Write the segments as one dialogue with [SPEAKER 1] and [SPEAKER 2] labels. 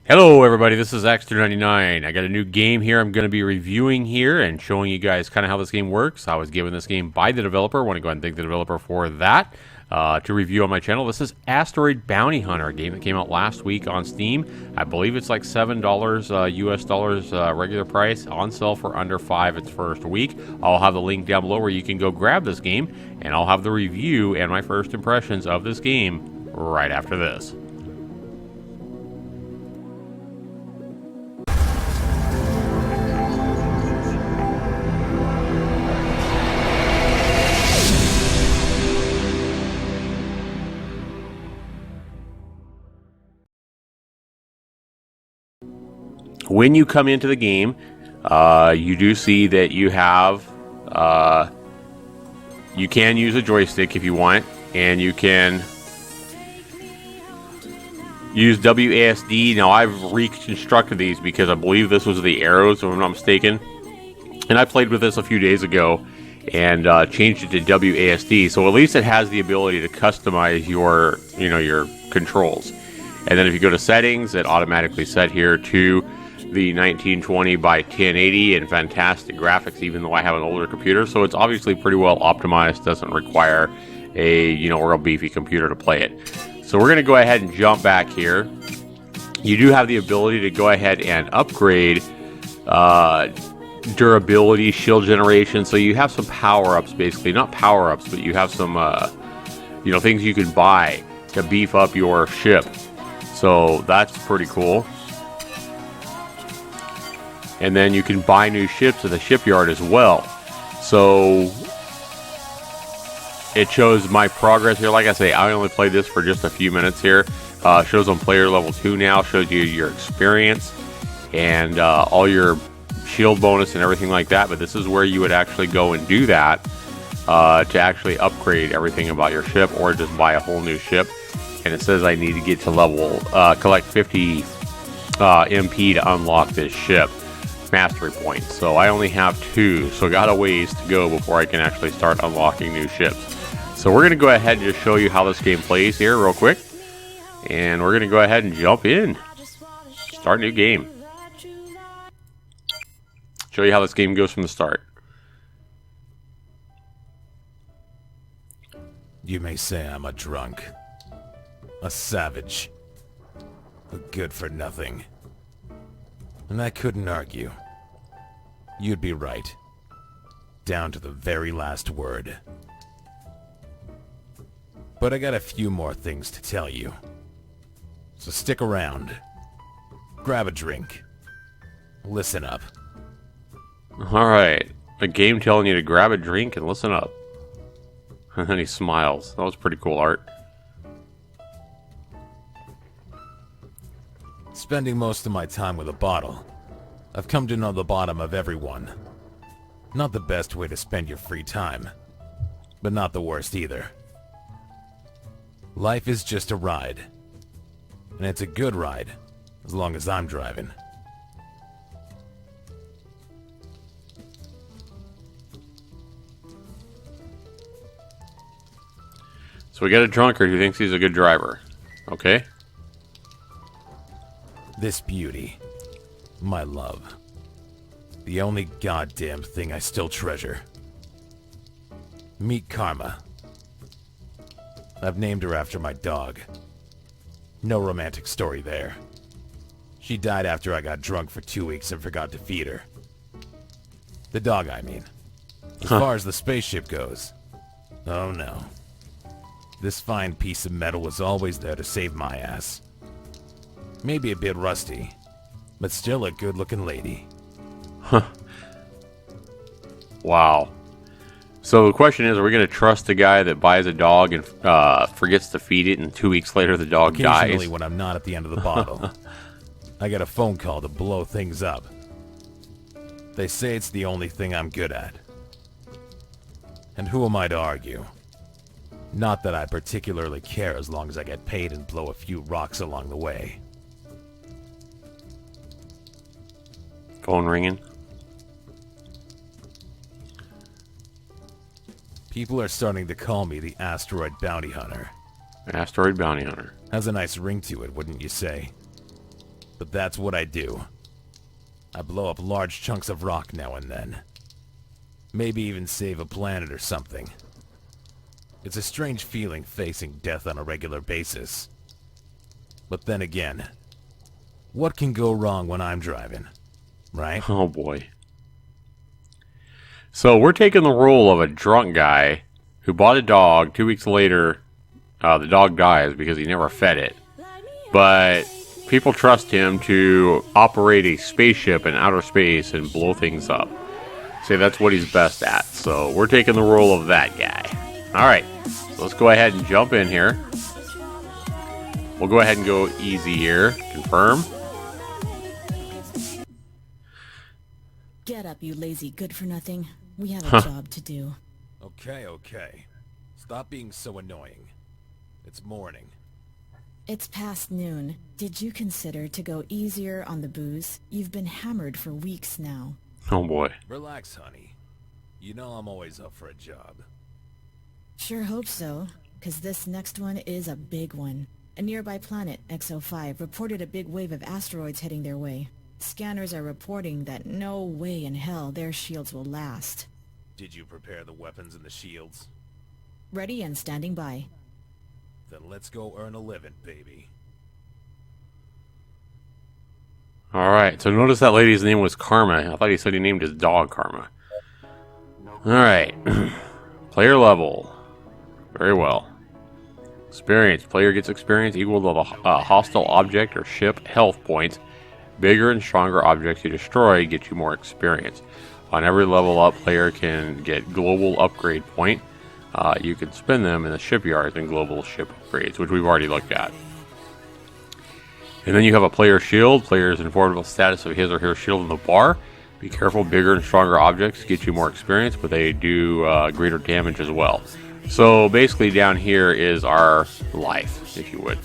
[SPEAKER 1] Hello everybody, this is Asteroid. I got a new game here I'm going to be reviewing here and showing you guys kind of how this game works. I was given this game by the developer. I want to go ahead and thank the developer for that. To review on my channel, this is Asteroid Bounty Hunter, a game that came out last week on Steam. I believe it's like $7 US dollars regular price, on sale for under 5 its first week. I'll have the link down below where you can go grab this game, and I'll have the review and my first impressions of this game right after this. When you come into the game, you do see that you have, you can use a joystick if you want, and you can use WASD. Now, I've reconstructed these because I believe this was the arrows, if I'm not mistaken. And I played with this a few days ago and changed it to WASD. So at least it has the ability to customize your, your controls. And then if you go to settings, it automatically set here to the 1920 by 1080 and fantastic graphics, even though I have an older computer. So it's obviously pretty well optimized. Doesn't require a real beefy computer to play it. So we're going to go ahead and jump back here. You do have the ability to go ahead and upgrade durability, shield generation. So you have some power-ups, basically. Not power-ups, but you have some things you can buy to beef up your ship. So that's pretty cool. And then you can buy new ships at the shipyard as well. So it shows my progress here. Like I say, I only played this for just a few minutes here. Shows on player level 2 now. Shows you your experience and all your shield bonus and everything like that. But this is where you would actually go and do that to actually upgrade everything about your ship, or just buy a whole new ship. And it says I need to get to level, collect 50 MP to unlock this ship. Mastery points. So I only have 2, so got a ways to go before I can actually start unlocking new ships. So we're going to go ahead and just show you how this game plays here real quick. And we're going to go ahead and jump in. Start new game. Show you how this game goes from the start.
[SPEAKER 2] You may say I'm a drunk. A savage. A good for nothing. And I couldn't argue. You'd be right. Down to the very last word. But I got a few more things to tell you. So stick around. Grab a drink. Listen up.
[SPEAKER 1] Alright. A game telling you to grab a drink and listen up. And then he smiles. That was pretty cool art.
[SPEAKER 2] Spending most of my time with a bottle, I've come to know the bottom of everyone. Not the best way to spend your free time, but not the worst either. Life is just a ride, and it's a good ride, as long as I'm driving.
[SPEAKER 1] So we got a drunkard who thinks he's a good driver. Okay.
[SPEAKER 2] This beauty, my love, the only goddamn thing I still treasure. Meet Karma. I've named her after my dog. No romantic story there. She died after I got drunk for 2 weeks and forgot to feed her. The dog, I mean. As far as the spaceship goes, oh no. This fine piece of metal was always there to save my ass. Maybe a bit rusty, but still a good-looking lady.
[SPEAKER 1] Huh. Wow. So the question is, are we going to trust the guy that buys a dog and forgets to feed it, and 2 weeks later the dog dies?
[SPEAKER 2] Occasionally, when I'm not at the end of the bottle, I get a phone call to blow things up. They say it's the only thing I'm good at. And who am I to argue? Not that I particularly care as long as I get paid and blow a few rocks along the way.
[SPEAKER 1] Phone ringing.
[SPEAKER 2] People are starting to call me the Asteroid Bounty Hunter.
[SPEAKER 1] Asteroid Bounty Hunter.
[SPEAKER 2] Has a nice ring to it, wouldn't you say? But that's what I do. I blow up large chunks of rock now and then. Maybe even save a planet or something. It's a strange feeling facing death on a regular basis. But then again, what can go wrong when I'm driving, right?
[SPEAKER 1] Oh boy. So we're taking the role of a drunk guy who bought a dog. 2 weeks later, the dog dies because he never fed it. But people trust him to operate a spaceship in outer space and blow things up. Say that's what he's best at. So we're taking the role of that guy. Alright, so let's go ahead and jump in here. We'll go ahead and go easy here. Confirm.
[SPEAKER 3] Get up, you lazy good-for-nothing. We have a job to do.
[SPEAKER 2] Okay. Stop being so annoying. It's morning.
[SPEAKER 3] It's past noon. Did you consider to go easier on the booze? You've been hammered for weeks now.
[SPEAKER 1] Oh boy.
[SPEAKER 2] Relax, honey. You know I'm always up for a job.
[SPEAKER 3] Sure hope so, because this next one is a big one. A nearby planet, XO5, reported a big wave of asteroids heading their way. Scanners are reporting that no way in hell their shields will last.
[SPEAKER 2] Did you prepare the weapons and the shields?
[SPEAKER 3] Ready and standing by.
[SPEAKER 2] Then let's go earn a living, baby.
[SPEAKER 1] Alright, so notice that lady's name was Karma. I thought he said he named his dog Karma. Alright. Player level. Very well. Experience. Player gets experience equal to the hostile object or ship health points. Bigger and stronger objects you destroy get you more experience. On every level up, player can get global upgrade point. You can spend them in the shipyards and global ship upgrades, which we've already looked at. And then you have a player shield. Player is informed of the status of his or her shield in the bar. Be careful, bigger and stronger objects get you more experience, but they do greater damage as well. So basically down here is our life, if you would.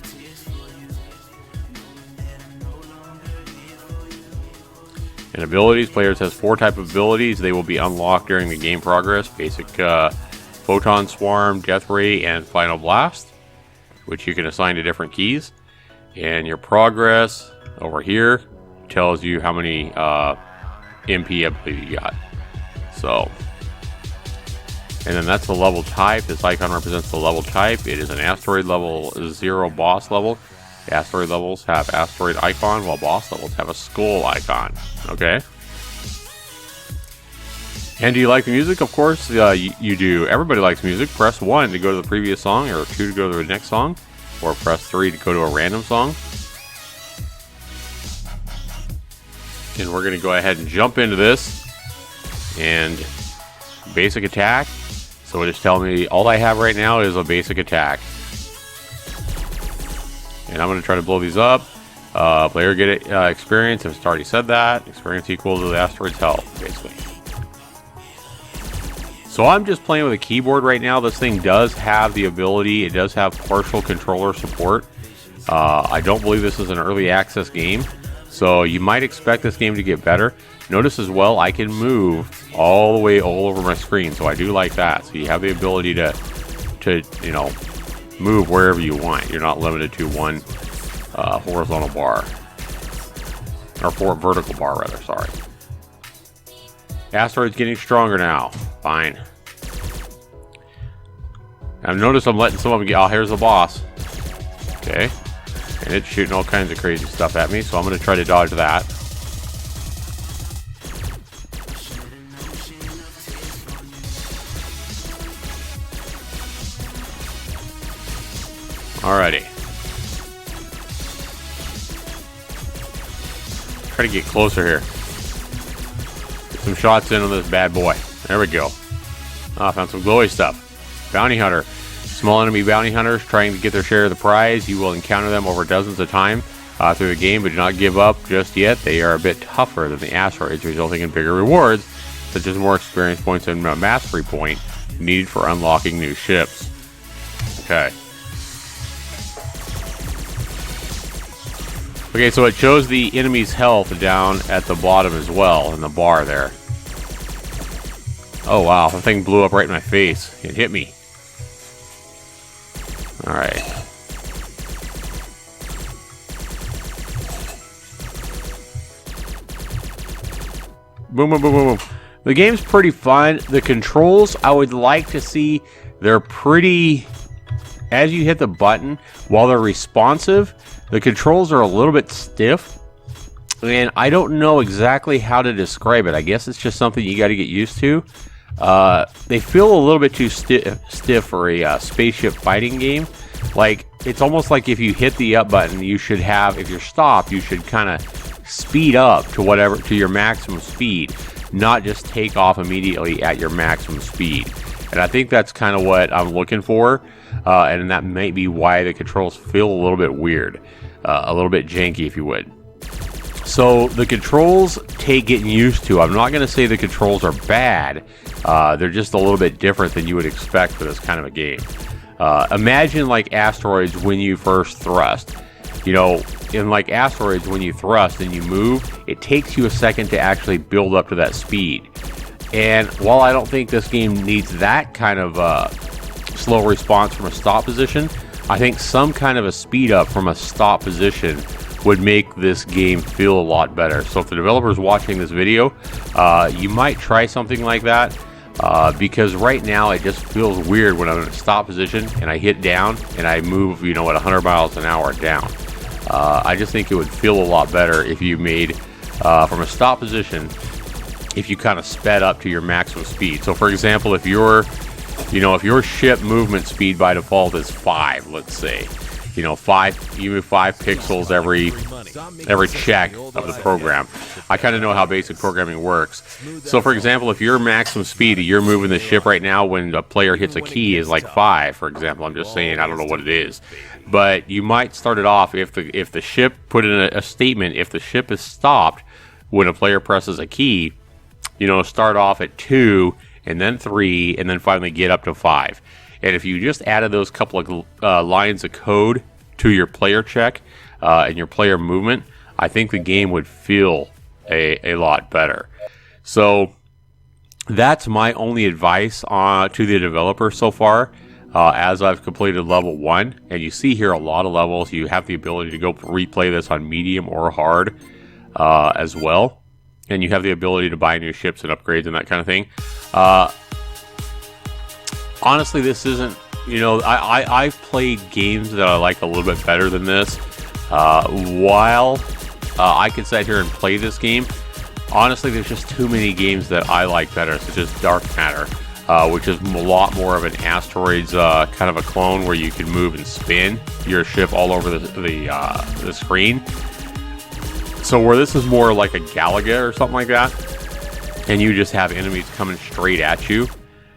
[SPEAKER 1] And abilities, players has 4 type of abilities. They will be unlocked during the game progress. Basic Photon Swarm, Death Ray, and Final Blast, which you can assign to different keys. And your progress over here tells you how many MP ability you got. So, and then that's the level type. This icon represents the level type. It is an asteroid level 0 boss level. Asteroid levels have asteroid icon, while boss levels have a skull icon. Okay. And do you like the music? Of course you do. Everybody likes music. Press 1 to go to the previous song, or 2 to go to the next song, or press 3 to go to a random song. And we're going to go ahead and jump into this. And basic attack. So it is telling me all I have right now is a basic attack. And I'm going to try to blow these up. Player get experience. I've already said that. Experience equal to the asteroid's health, basically. So I'm just playing with a keyboard right now. This thing does have the ability. It does have partial controller support. I don't believe this is an early access game. So you might expect this game to get better. Notice as well, I can move all the way all over my screen. So I do like that. So you have the ability to move wherever you want. You're not limited to one horizontal bar, or vertical bar rather. Sorry. Asteroid's getting stronger now. Fine. Now notice I'm letting some of them get. Oh, here's the boss. Okay, and it's shooting all kinds of crazy stuff at me, so I'm going to try to dodge that. Alrighty. Try to get closer here. Get some shots in on this bad boy. There we go. Ah, found some glowy stuff. Bounty hunter. Small enemy bounty hunters trying to get their share of the prize. You will encounter them over dozens of times through the game, but do not give up just yet. They are a bit tougher than the asteroids, resulting in bigger rewards, such as more experience points and a mastery point needed for unlocking new ships. Okay. Okay, so it shows the enemy's health down at the bottom as well, in the bar there. Oh wow, the thing blew up right in my face. It hit me. Alright. boom, boom, boom, boom, boom. The game's pretty fun. The controls, I would like to see, they're pretty, as you hit the button, while they're responsive, the controls are a little bit stiff. And I don't know exactly how to describe it. I guess it's just something you got to get used to. They feel a little bit too stiff for a spaceship fighting game. Like, it's almost like if you hit the up button, you should have, if you're stopped, you should kind of speed up to your maximum speed, not just take off immediately at your maximum speed. And I think that's kind of what I'm looking for, and that may be why the controls feel a little bit weird, a little bit janky, if you would. So the controls take getting used to. I'm not going to say the controls are bad. They're just a little bit different than you would expect for this kind of a game. Imagine like Asteroids when you first thrust. You know, in like Asteroids, when you thrust and you move, it takes you a second to actually build up to that speed. And while I don't think this game needs that kind of slow response from a stop position, I think some kind of a speed up from a stop position would make this game feel a lot better. So if the developer's watching this video, you might try something like that, because right now it just feels weird when I'm in a stop position and I hit down and I move, you know, at 100 miles an hour down. I just think it would feel a lot better if you made, from a stop position, if you kind of sped up to your maximum speed. So for example, if your ship movement speed by default is 5, let's say, you know, 5, you move 5 pixels every check of the program. I kind of know how basic programming works. So for example, if your maximum speed that you're moving the ship right now when a player hits a key is like 5, for example, I'm just saying, I don't know what it is, but you might start it off if the ship put in a statement, if the ship is stopped when a player presses a key, you know, start off at 2 and then 3 and then finally get up to 5. And if you just added those couple of lines of code to your player check and your player movement, I think the game would feel a lot better. So that's my only advice to the developer so far, as I've completed level 1. And you see here a lot of levels. You have the ability to go replay this on medium or hard as well. And you have the ability to buy new ships and upgrades and that kind of thing. Honestly, this isn't, you know, I've played games that I like a little bit better than this. While I could sit here and play this game, honestly, there's just too many games that I like better, such as Dark Matter, which is a lot more of an Asteroids kind of a clone where you can move and spin your ship all over the screen. So where this is more like a Galaga or something like that, and you just have enemies coming straight at you.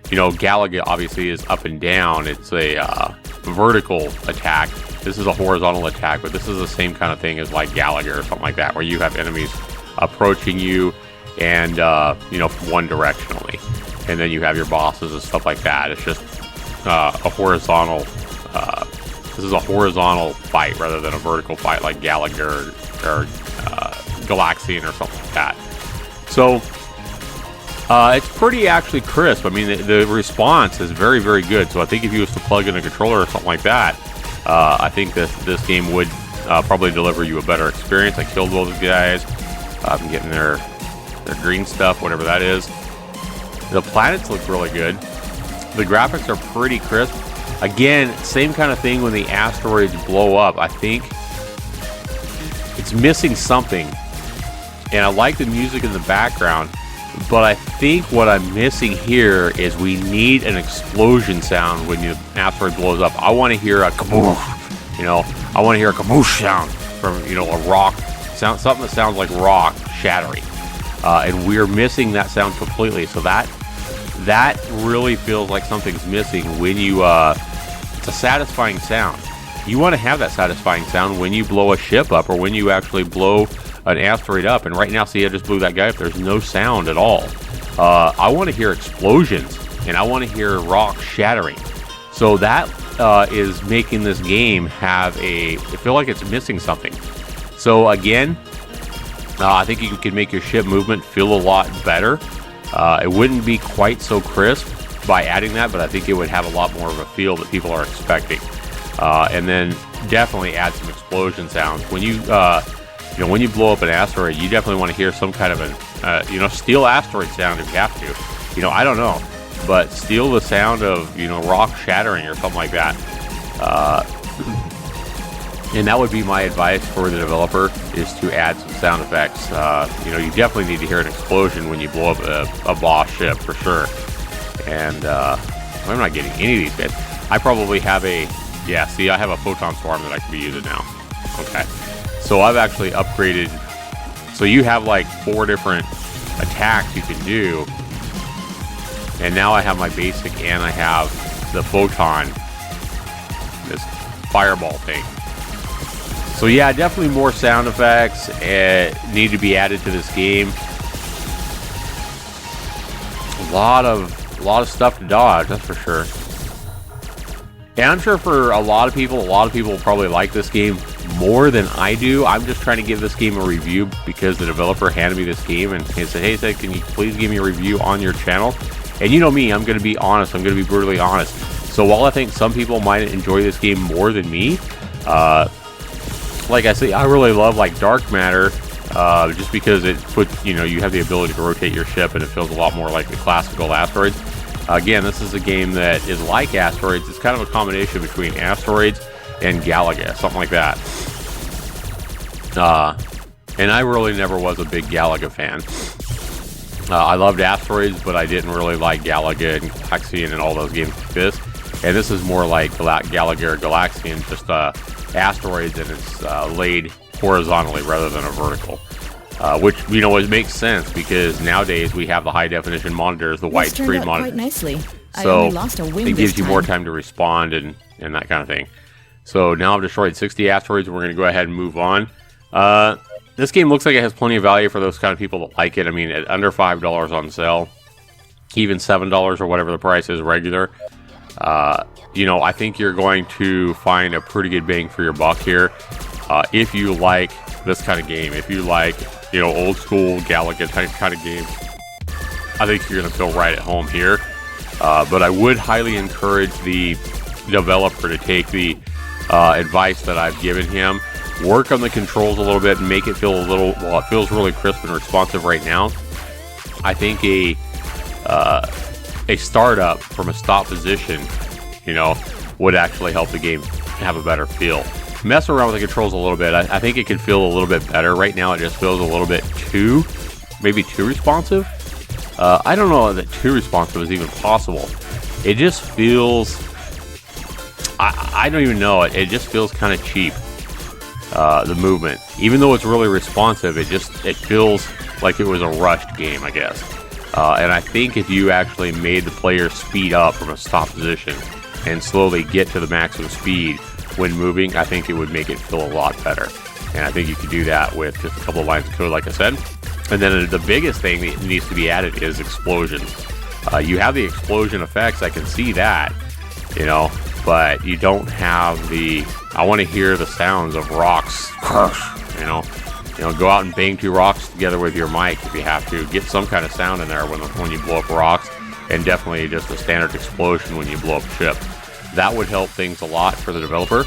[SPEAKER 1] You know, Galaga obviously is up and down. It's a vertical attack. This is a horizontal attack, but this is the same kind of thing as like Galaga or something like that, where you have enemies approaching you and, you know, one directionally. And then you have your bosses and stuff like that. It's just a horizontal, this is a horizontal fight rather than a vertical fight like Galaga or Galaxian or something like that. So it's pretty actually crisp. I mean, the response is very, very good. So I think if you was to plug in a controller or something like that, I think this game would probably deliver you a better experience. I killed both of the guys. I'm getting their green stuff, whatever that is. The planets look really good. The graphics are pretty crisp. Again, same kind of thing when the asteroids blow up. I think it's missing something. And I like the music in the background, but I think what I'm missing here is we need an explosion sound when the asteroid blows up. I want to hear a kaboosh, you know, I want to hear a kaboosh sound from, you know, a rock sound, something that sounds like rock shattering. And we're missing that sound completely. So that really feels like something's missing when you, it's a satisfying sound. You want to have that satisfying sound when you blow a ship up or when you actually blow an asteroid up. And right now, see, I just blew that guy up. There's no sound at all. I want to hear explosions and I want to hear rock shattering. So that is making this game have I feel like it's missing something. So again, I think you can make your ship movement feel a lot better. It wouldn't be quite so crisp by adding that, but I think it would have a lot more of a feel that people are expecting. And then definitely add some explosion sounds. When you when you blow up an asteroid, you definitely want to hear some kind of steal Asteroid sound if you have to. I don't know, but steal the sound of rock shattering or something like that. And that would be my advice for the developer, is to add some sound effects. You definitely need to hear an explosion when you blow up a boss ship for sure. And I'm not getting any of these bits. I probably have I have a photon swarm that I can be using now. Okay, so I've actually upgraded. So you have like 4 different attacks you can do, and now I have my basic, and I have the photon, this fireball thing. So yeah, definitely more sound effects need to be added to this game. A lot of stuff to dodge, that's for sure. And I'm sure for a lot of people will probably like this game more than I do. I'm just trying to give this game a review because the developer handed me this game and he said, hey, can you please give me a review on your channel? And you know me, I'm going to be honest. I'm going to be brutally honest. So while I think some people might enjoy this game more than me, like I say, I really love like Dark Matter, just because it puts, you have the ability to rotate your ship and it feels a lot more like the classical Asteroids. Again, this is a game that is like Asteroids. It's kind of a combination between Asteroids and Galaga, something like that. And I really never was a big Galaga fan. I loved Asteroids, but I didn't really like Galaga and Galaxian and all those games like this. And this is more like Galaga or Galaxian, just Asteroids, and it's laid horizontally rather than a vertical. Which, it makes sense because nowadays we have the high definition monitors, the widescreen monitors.
[SPEAKER 3] Quite nicely. I
[SPEAKER 1] So
[SPEAKER 3] only lost a wing
[SPEAKER 1] it gives
[SPEAKER 3] this
[SPEAKER 1] you
[SPEAKER 3] time.
[SPEAKER 1] more time to respond and that kind of thing. So now I've destroyed 60 asteroids. We're going to go ahead and move on. This game looks like it has plenty of value for those kind of people that like it. I mean, at under $5 on sale, even $7 or whatever the price is regular. I think you're going to find a pretty good bang for your buck here. If you like this kind of game, if you like, old school Galaga type kind of games, I think you're going to feel right at home here. But I would highly encourage the developer to take the advice that I've given him, work on the controls a little bit and make it feel it feels really crisp and responsive right now. I think a startup from a stop position, would actually help the game have a better feel. Mess around with the controls a little bit. I think it could feel a little bit better. Right now it just feels a little bit too responsive. I don't know that too responsive is even possible. It just feels, I don't even know, it just feels kind of cheap, the movement. Even though it's really responsive, it feels like it was a rushed game, I guess. And I think if you actually made the player speed up from a stop position and slowly get to the maximum speed when moving, I think it would make it feel a lot better. And I think you could do that with just a couple of lines of code, like I said. And then the biggest thing that needs to be added is explosions. You have the explosion effects, I can see that, but you don't have I want to hear the sounds of rocks crush, go out and bang 2 rocks together with your mic if you have to. Get some kind of sound in there when you blow up rocks, and definitely just a standard explosion when you blow up a ship. That would help things a lot for the developer.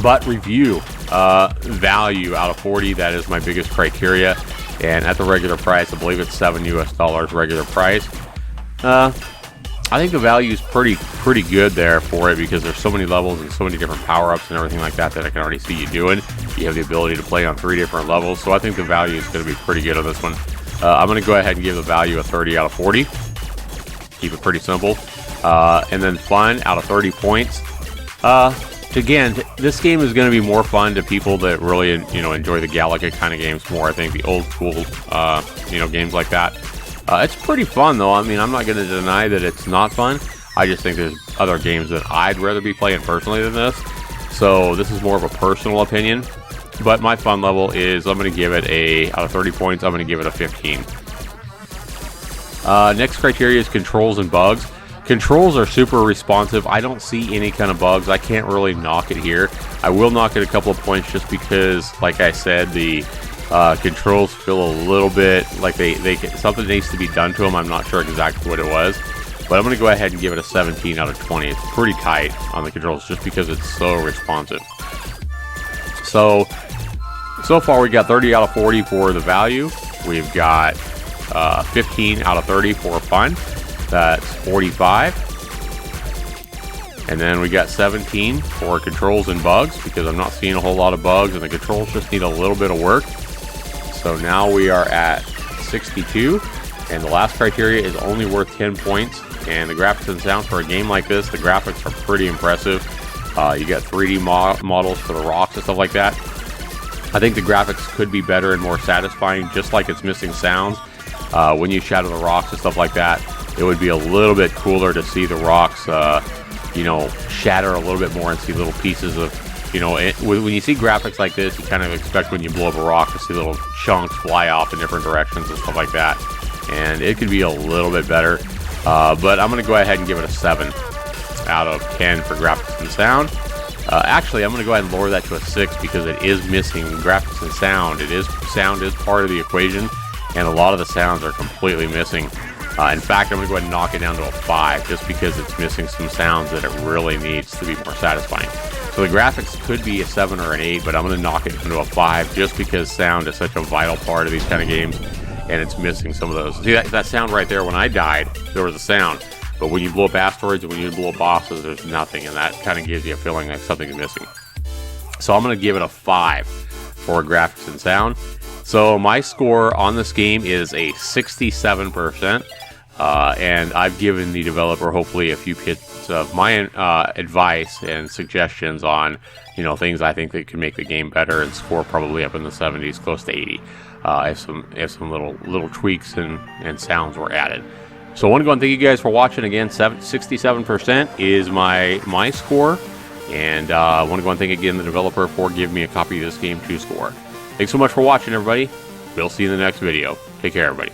[SPEAKER 1] But review, value out of 40, that is my biggest criteria. And at the regular price, I believe it's $7 US regular price. I think the value is pretty good there for it because there's so many levels and so many different power-ups and everything like that I can already see you doing. You have the ability to play on 3 different levels, so I think the value is going to be pretty good on this one. I'm going to go ahead and give the value a 30 out of 40. Keep it pretty simple. And then fun out of 30 points. Again, this game is going to be more fun to people that really, enjoy the Galaga kind of games more. I think the old school, games like that. It's pretty fun, though. I mean, I'm not going to deny that it's not fun. I just think there's other games that I'd rather be playing personally than this. So this is more of a personal opinion. But my fun level is, I'm going to give it out of 30 points, I'm going to give it a 15. Next criteria is controls and bugs. Controls are super responsive. I don't see any kind of bugs. I can't really knock it here. I will knock it a couple of points just because, like I said, the controls feel a little bit like something needs to be done to them. I'm not sure exactly what it was, but I'm going to go ahead and give it a 17 out of 20. It's pretty tight on the controls just because it's so responsive. So So far, we got 30 out of 40 for the value. We've got 15 out of 30 for fun. That's 45. And then we got 17 for controls and bugs, because I'm not seeing a whole lot of bugs, and the controls just need a little bit of work. So now we are at 62, and the last criteria is only worth 10 points. And the graphics and sound for a game like this, the graphics are pretty impressive. You got 3D models for the rocks and stuff like that. I think the graphics could be better and more satisfying, just like it's missing sounds. When you shadow the rocks and stuff like that, it would be a little bit cooler to see the rocks, shatter a little bit more and see little pieces of, when you see graphics like this, you kind of expect when you blow up a rock to see little chunks fly off in different directions and stuff like that. And it could be a little bit better, but I'm going to go ahead and give it a 7 out of 10 for graphics and sound. Actually, I'm going to go ahead and lower that to a 6 because it is missing graphics and sound. Sound is part of the equation, and a lot of the sounds are completely missing. In fact, I'm going to go ahead and knock it down to a 5 just because it's missing some sounds that it really needs to be more satisfying. So the graphics could be a 7 or an 8, but I'm going to knock it down to a 5 just because sound is such a vital part of these kind of games, and it's missing some of those. See that sound right there? When I died, there was a sound. But when you blow up asteroids and when you blow up bosses, there's nothing, and that kind of gives you a feeling like something is missing. So I'm going to give it a 5 for graphics and sound. So my score on this game is a 67%, and I've given the developer hopefully a few bits of my advice and suggestions on, things I think that could make the game better, and score probably up in the 70s, close to 80, if some little tweaks and sounds were added. So I want to go and thank you guys for watching. Again, 67% is my score. And I want to go and thank again the developer for giving me a copy of this game to score. Thanks so much for watching, everybody. We'll see you in the next video. Take care, everybody.